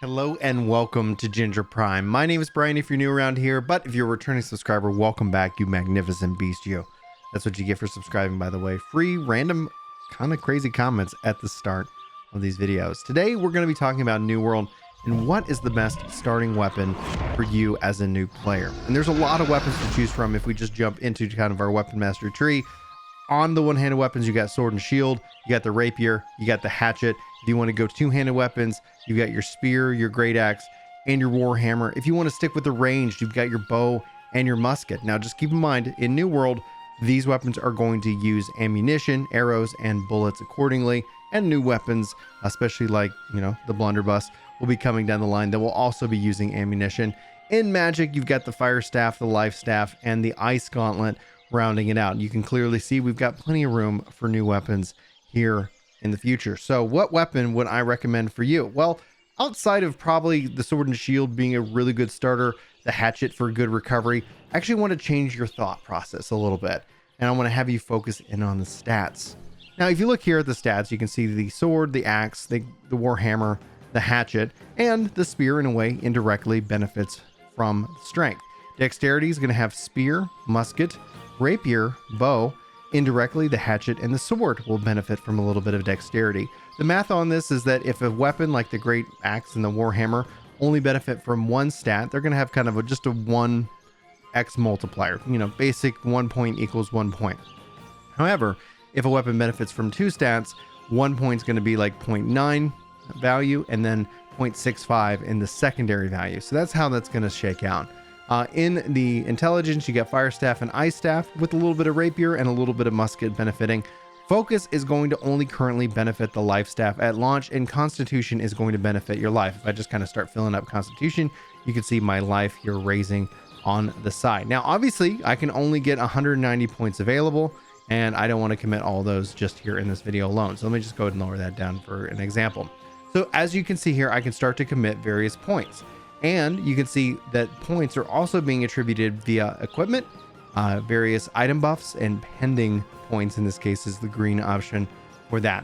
Hello and welcome to Ginger Prime. My name is Brian if you're new around here, but if you're a returning subscriber, welcome back, you magnificent beast, you. That's what you get for subscribing, by the way. Free, random, kind of crazy comments at the start of these videos. Today, we're going to be talking about New World and what is the best starting weapon for you as a new player. And there's a lot of weapons to choose from if we just jump into kind of our weapon mastery tree. On the one-handed weapons, you got sword and shield, you got the rapier, you got the hatchet. If you want to go two-handed weapons, you got your spear, your great axe, and your war hammer. If you want to stick with the ranged, you've got your bow and your musket. Now, just keep in mind, in New World, these weapons are going to use ammunition, arrows, and bullets accordingly. And new weapons, especially like, the blunderbuss, will be coming down the line that will also be using ammunition. In Magic, you've got the fire staff, the life staff, and the ice gauntlet, rounding it out. You can clearly see we've got plenty of room for new weapons here in the future. So what weapon would I recommend for you? Well, outside of probably the sword and shield being a really good starter, the hatchet for good recovery, I actually want to change your thought process a little bit. And I want to have you focus in on the stats. Now, if you look here at the stats, you can see the sword, the axe, the war hammer, the hatchet, and the spear in a way indirectly benefits from strength. Dexterity is going to have spear, musket, rapier, bow. Indirectly, the hatchet and the sword will benefit from a little bit of dexterity. The math on this is that if a weapon like the great axe and the warhammer only benefit from one stat, they're going to have kind of just a 1x multiplier. Basic 1 point equals 1 point. However, if a weapon benefits from two stats, 1 point is going to be like 0.9 value and then 0.65 in the secondary value. So that's how that's going to shake out. In the intelligence, you got fire staff and ice staff with a little bit of rapier and a little bit of musket benefiting. Focus is going to only currently benefit the life staff at launch, and constitution is going to benefit your life. If I just kind of start filling up constitution, you can see my life here raising on the side. Now, obviously, I can only get 190 points available, and I don't want to commit all those just here in this video alone. So let me just go ahead and lower that down for an example. So as you can see here, I can start to commit various points. And you can see that points are also being attributed via equipment, various item buffs, and pending points. In this case is the green option for that.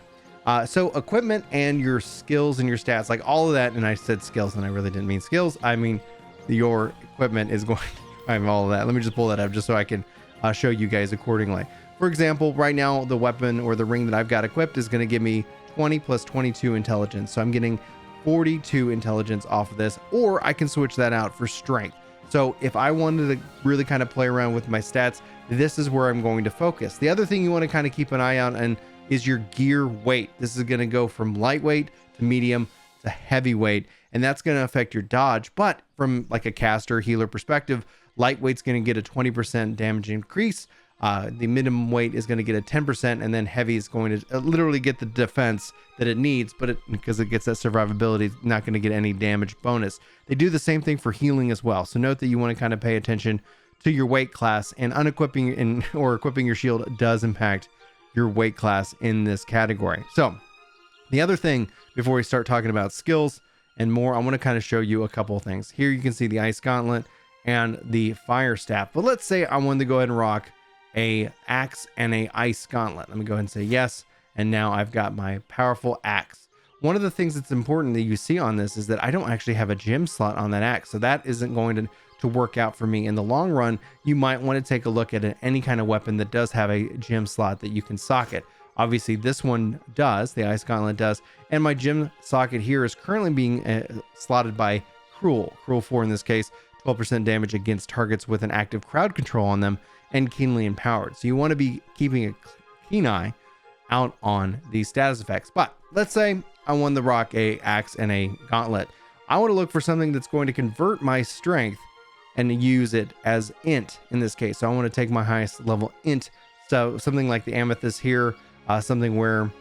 So equipment and your skills and your stats, like all of that. And I said skills and I really didn't mean skills. I mean, your equipment is going to have all of that. Let me just pull that up just so I can show you guys accordingly. For example, right now, the weapon or the ring that I've got equipped is going to give me 20 plus 22 intelligence. So I'm getting 42 intelligence off of this, or I can switch that out for strength. So if I wanted to really kind of play around with my stats, this is where I'm going to focus. The other thing you want to kind of keep an eye on and is your gear weight. This is going to go from lightweight to medium to heavyweight, and that's going to affect your dodge. But from like a caster healer perspective, lightweight's going to get a 20% damage increase. The minimum weight is going to get a 10%, and then heavy is going to literally get the defense that it needs, but because it gets that survivability, it's not going to get any damage bonus. They do the same thing for healing as well. So note that you want to kind of pay attention to your weight class, and unequipping or equipping your shield does impact your weight class in this category. So the other thing before we start talking about skills and more, I want to kind of show you a couple of things. Here you can see the ice gauntlet and the fire staff, but let's say I wanted to go ahead and rock a axe and a ice gauntlet. Let me go ahead and say yes. And now I've got my powerful axe. One of the things that's important that you see on this is that I don't actually have a gem slot on that axe. So that isn't going to work out for me in the long run. You might want to take a look at any kind of weapon that does have a gem slot that you can socket. Obviously this one does, the ice gauntlet does. And my gem socket here is currently being slotted by Cruel 4 in this case, 12% damage against targets with an active crowd control on them, and keenly empowered. So you want to be keeping a keen eye out on these status effects. But let's say I want to rock a axe and a gauntlet. I want to look for something that's going to convert my strength and use it as int in this case. So I want to take my highest level int. So something like the amethyst here, something where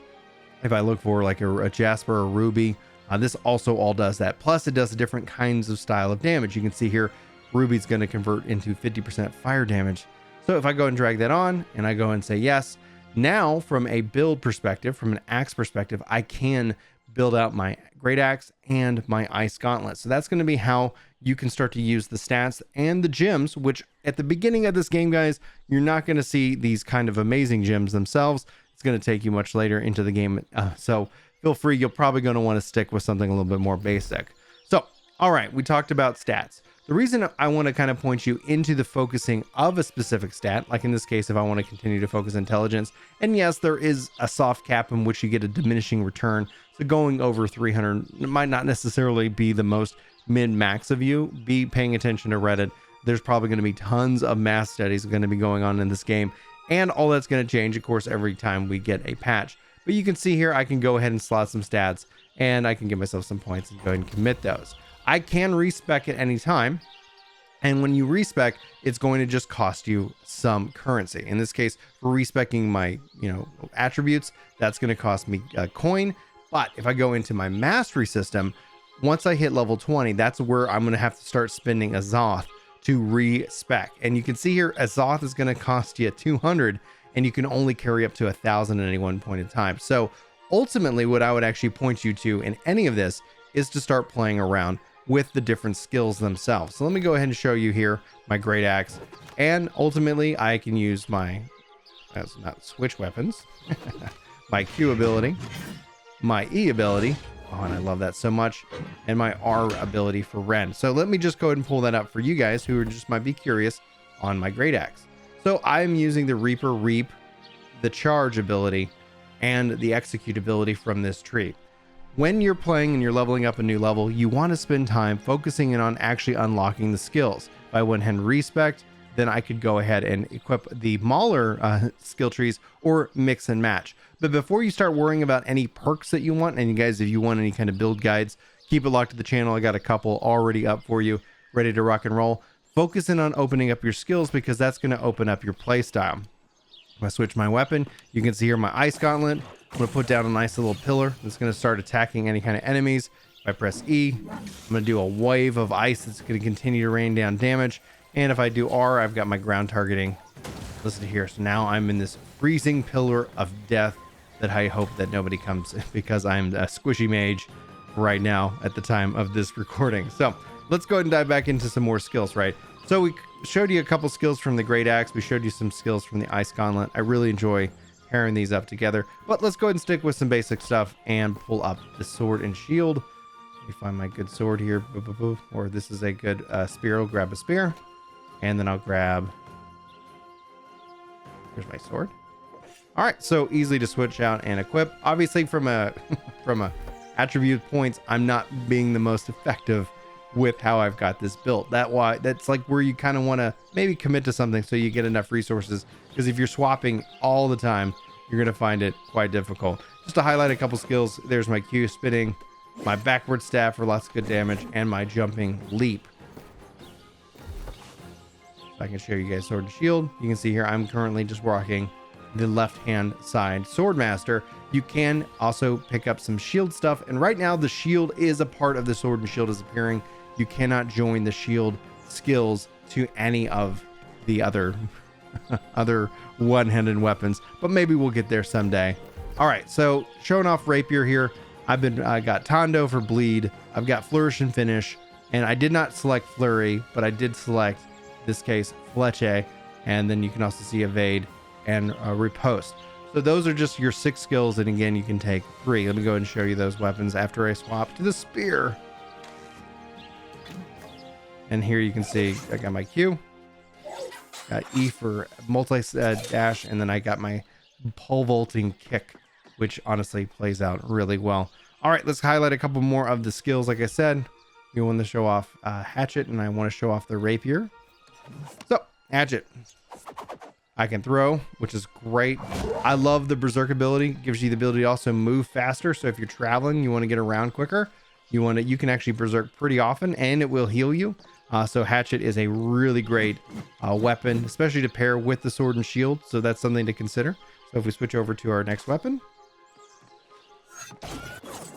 if I look for like a jasper or ruby, this also all does that. Plus it does different kinds of style of damage. You can see here, ruby's going to convert into 50% fire damage. So if I go and drag that on and I go and say yes, now from a build perspective, from an axe perspective, I can build out my great axe and my ice gauntlet. So that's going to be how you can start to use the stats and the gems, which at the beginning of this game, guys, you're not going to see these kind of amazing gems themselves. It's going to take you much later into the game. So feel free, you're probably going to want to stick with something a little bit more basic. So, all right, we talked about stats. The reason I want to kind of point you into the focusing of a specific stat, like in this case, if I want to continue to focus intelligence, and yes, there is a soft cap in which you get a diminishing return. So going over 300 might not necessarily be the most min-max of you. Be paying attention to Reddit. There's probably going to be tons of math studies going to be going on in this game, and all that's going to change, of course, every time we get a patch. But you can see here, I can go ahead and slot some stats, and I can give myself some points and go ahead and commit those. I can respec at any time, and when you respec, it's going to just cost you some currency. In this case, for respecing my attributes, that's going to cost me a coin. But if I go into my mastery system, once I hit level 20, that's where I'm going to have to start spending Azoth to respec. And you can see here, Azoth is going to cost you 200, and you can only carry up to 1,000 at any one point in time. So ultimately, what I would actually point you to in any of this is to start playing around with the different skills themselves. So let me go ahead and show you here my great axe, and ultimately I can use my not switch weapons, my Q ability, my E ability, oh, and I love that so much, and my R ability for rend. So let me just go ahead and pull that up for you guys who just might be curious on my great axe. So I'm using the Reaper Reap, the charge ability, and the execute ability from this tree. When you're playing and you're leveling up a new level, you want to spend time focusing in on actually unlocking the skills. If I went ahead and respect, then I could go ahead and equip the Mauler skill trees or mix and match. But before you start worrying about any perks that you want, and you guys, if you want any kind of build guides, keep it locked to the channel. I got a couple already up for you, ready to rock and roll. Focus in on opening up your skills, because that's going to open up your play style. If I switch my weapon, you can see here my ice gauntlet. I'm going to put down a nice little pillar that's going to start attacking any kind of enemies. If I press E, I'm going to do a wave of ice that's going to continue to rain down damage. And if I do R, I've got my ground targeting. Listen here. So now I'm in this freezing pillar of death that I hope that nobody comes, because I'm a squishy mage right now at the time of this recording. So let's go ahead and dive back into some more skills, right? So we showed you a couple skills from the Great Axe. We showed you some skills from the Ice Gauntlet. I really enjoy pairing these up together, but let's go ahead and stick with some basic stuff and pull up the sword and shield. Let me find my good sword here. Or this is a good spear. I'll grab a spear, and then I'll grab, here's my sword. All right, so easily to switch out and equip. Obviously from a attribute points, I'm not being the most effective with how I've got this built. That's like where you kind of want to maybe commit to something so you get enough resources, because if you're swapping all the time, you're going to find it quite difficult. Just to highlight a couple skills, there's my Q spinning, my backward stab for lots of good damage, and my jumping leap. If I can show you guys sword and shield, you can see here I'm currently just rocking the left hand side Swordmaster. You can also pick up some shield stuff, and right now the shield is a part of the sword and shield is appearing. You cannot join the shield skills to any of the other one-handed weapons, but maybe we'll get there someday. All right, so showing off rapier here. I got Tondo for bleed. I've got flourish and finish, and I did not select flurry, but I did select, in this case, fleche, and then you can also see evade and riposte. So those are just your 6 skills, and again, you can take 3. Let me go ahead and show you those weapons after I swap to the spear. And here you can see I got my Q, got E for multi dash, and then I got my pole vaulting kick, which honestly plays out really well. All right, let's highlight a couple more of the skills. Like I said, you want to show off hatchet, and I want to show off the rapier. So hatchet, I can throw, which is great. I love the berserk ability. It gives you the ability to also move faster. So if you're traveling, you want to get around quicker, you can actually berserk pretty often, and it will heal you. So hatchet is a really great weapon, especially to pair with the sword and shield. So that's something to consider. So if we switch over to our next weapon,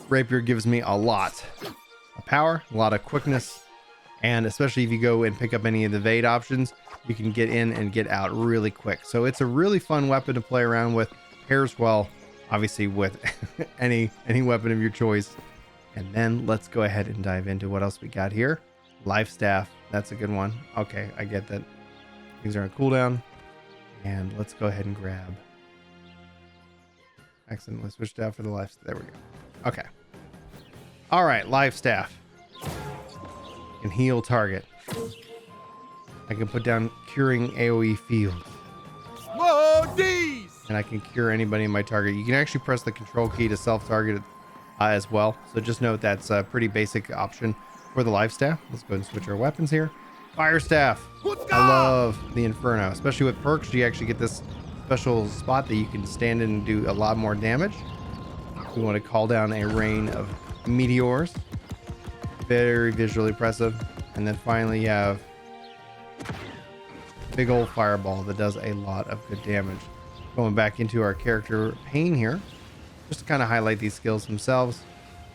rapier gives me a lot of power, a lot of quickness, and especially if you go and pick up any of the evade options, you can get in and get out really quick. So it's a really fun weapon to play around with. Pairs well, obviously, with any weapon of your choice. And then let's go ahead and dive into what else we got here. Life staff, that's a good one. Okay, I get that things are on cooldown. And let's go ahead and grab. Accidentally switched out for the life. There we go. Okay. All right, life staff. can heal target. I can put down curing AoE field. Whoa, D's! And I can cure anybody in my target. You can actually press the control key to self-target as well. So just note that's a pretty basic option for the life staff. Let's go ahead and switch our weapons here. Fire staff. I love the Inferno, especially with perks. You actually get this special spot that you can stand in and do a lot more damage. We want to call down a rain of meteors. Very visually impressive. And then finally you have big old fireball that does a lot of good damage. Going back into our character pane here, just to kind of highlight these skills themselves.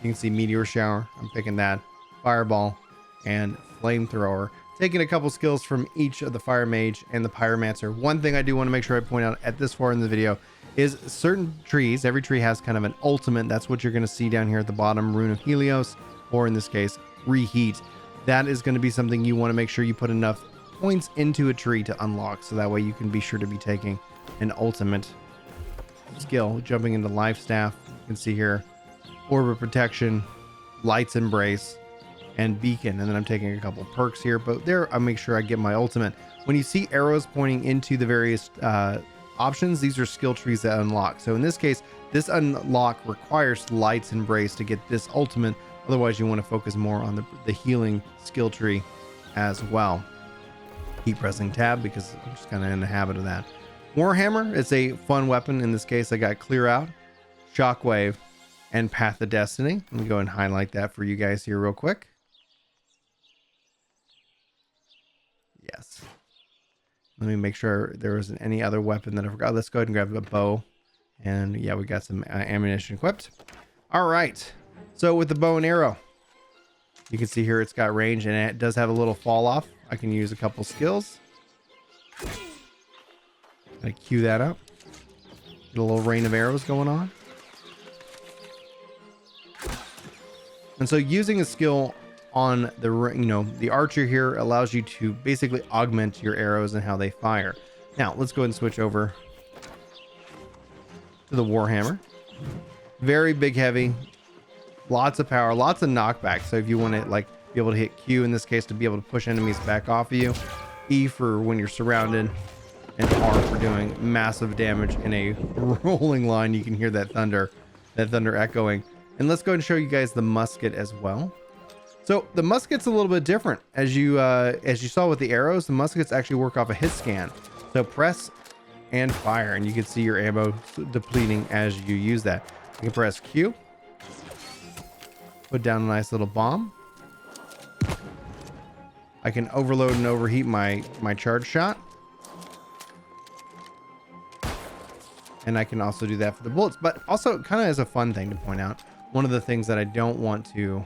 You can see meteor shower. I'm picking that. Fireball and flamethrower. Taking a couple skills from each of the fire mage and the pyromancer. One thing I do want to make sure I point out at this far in the video is certain trees, every tree has kind of an ultimate. That's what you're going to see down here at the bottom, Rune of Helios, or in this case, Reheat. That is going to be something you want to make sure you put enough points into a tree to unlock, so that way you can be sure to be taking an ultimate skill. Jumping into life staff, you can see here Orb of Protection, Light's Embrace, and Beacon. And then I'm taking a couple perks here, but there I make sure I get my ultimate. When you see arrows pointing into the various options, these are skill trees that unlock. So in this case, this unlock requires Light's Embrace to get this ultimate. Otherwise you want to focus more on the healing skill tree as well. Keep pressing tab because I'm just kind of in the habit of that. Warhammer is a fun weapon. In this case, I got Clear Out, Shockwave, and Path of Destiny. Let me go and highlight that for you guys here real quick. Yes. Let me make sure there isn't any other weapon that I forgot. Let's go ahead and grab a bow. And yeah, we got some ammunition equipped. All right. So with the bow and arrow, you can see here it's got range and it does have a little fall off. I can use a couple skills. I cue that up. Get a little rain of arrows going on. And so using a skill on the archer here allows you to basically augment your arrows and how they fire. Now let's go ahead and switch over to the Warhammer. Very big, heavy, lots of power, lots of knockback. So if you want to like be able to hit Q in this case to be able to push enemies back off of you, E for when you're surrounded, and R for doing massive damage in a rolling line. You can hear that thunder echoing. And let's go ahead and show you guys the musket as well. So the musket's a little bit different. As you saw with the arrows, the muskets actually work off a hit scan. So press and fire, and you can see your ammo depleting as you use that. You can press Q, put down a nice little bomb. I can overload and overheat my charge shot. And I can also do that for the bullets, but also kind of as a fun thing to point out, one of the things that I don't want to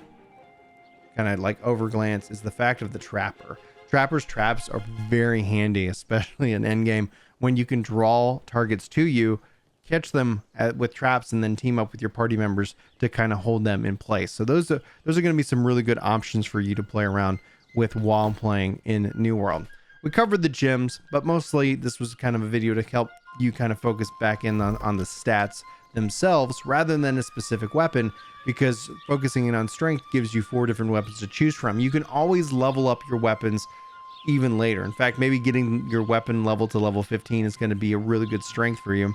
kind of like overglance is the fact of the trapper. Trapper's traps are very handy, especially in endgame when you can draw targets to you, catch them with traps, and then team up with your party members to kind of hold them in place. So those are going to be some really good options for you to play around with while playing in New World. We covered the gems, but mostly this was kind of a video to help you kind of focus back in on the stats themselves rather than a specific weapon, because focusing in on strength gives you 4 different weapons to choose from. You can always level up your weapons even later. In fact, maybe getting your weapon level to level 15 is going to be a really good strength for you.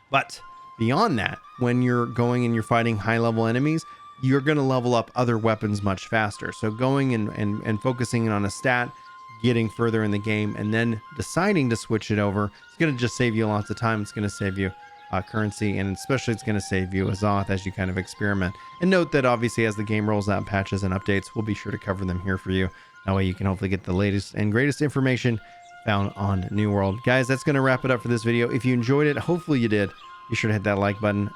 But beyond that, when you're going and you're fighting high level enemies, you're going to level up other weapons much faster. So going and focusing on a stat, getting further in the game, and then deciding to switch it over, it's going to just save you lots of time. It's going to save you currency, and especially it's going to save you Azoth as you kind of experiment. And note that obviously as the game rolls out patches and updates, we'll be sure to cover them here for you. That way you can hopefully get the latest and greatest information found on New World. Guys, that's going to wrap it up for this video. If you enjoyed it, hopefully you did, be sure to hit that like button,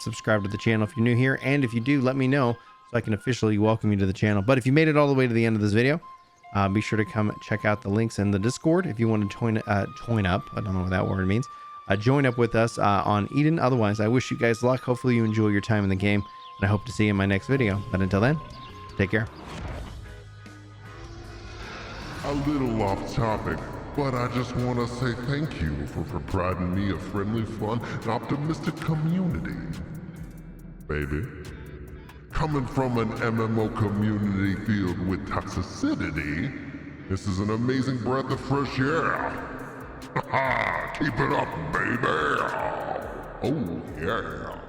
subscribe to the channel if you're new here, and if you do, let me know so I can officially welcome you to the channel. But if you made it all the way to the end of this video, be sure to come check out the links in the Discord if you want to join up. I don't know what that word means. Join up with us on Eden. Otherwise, I wish you guys luck. Hopefully you enjoy your time in the game, and I hope to see you in my next video. But until then, take care. A little off topic, but I just want to say thank you for providing me a friendly, fun, and optimistic community. Baby. Coming from an MMO community filled with toxicity, this is an amazing breath of fresh air. Haha, keep it up, baby. Oh, yeah.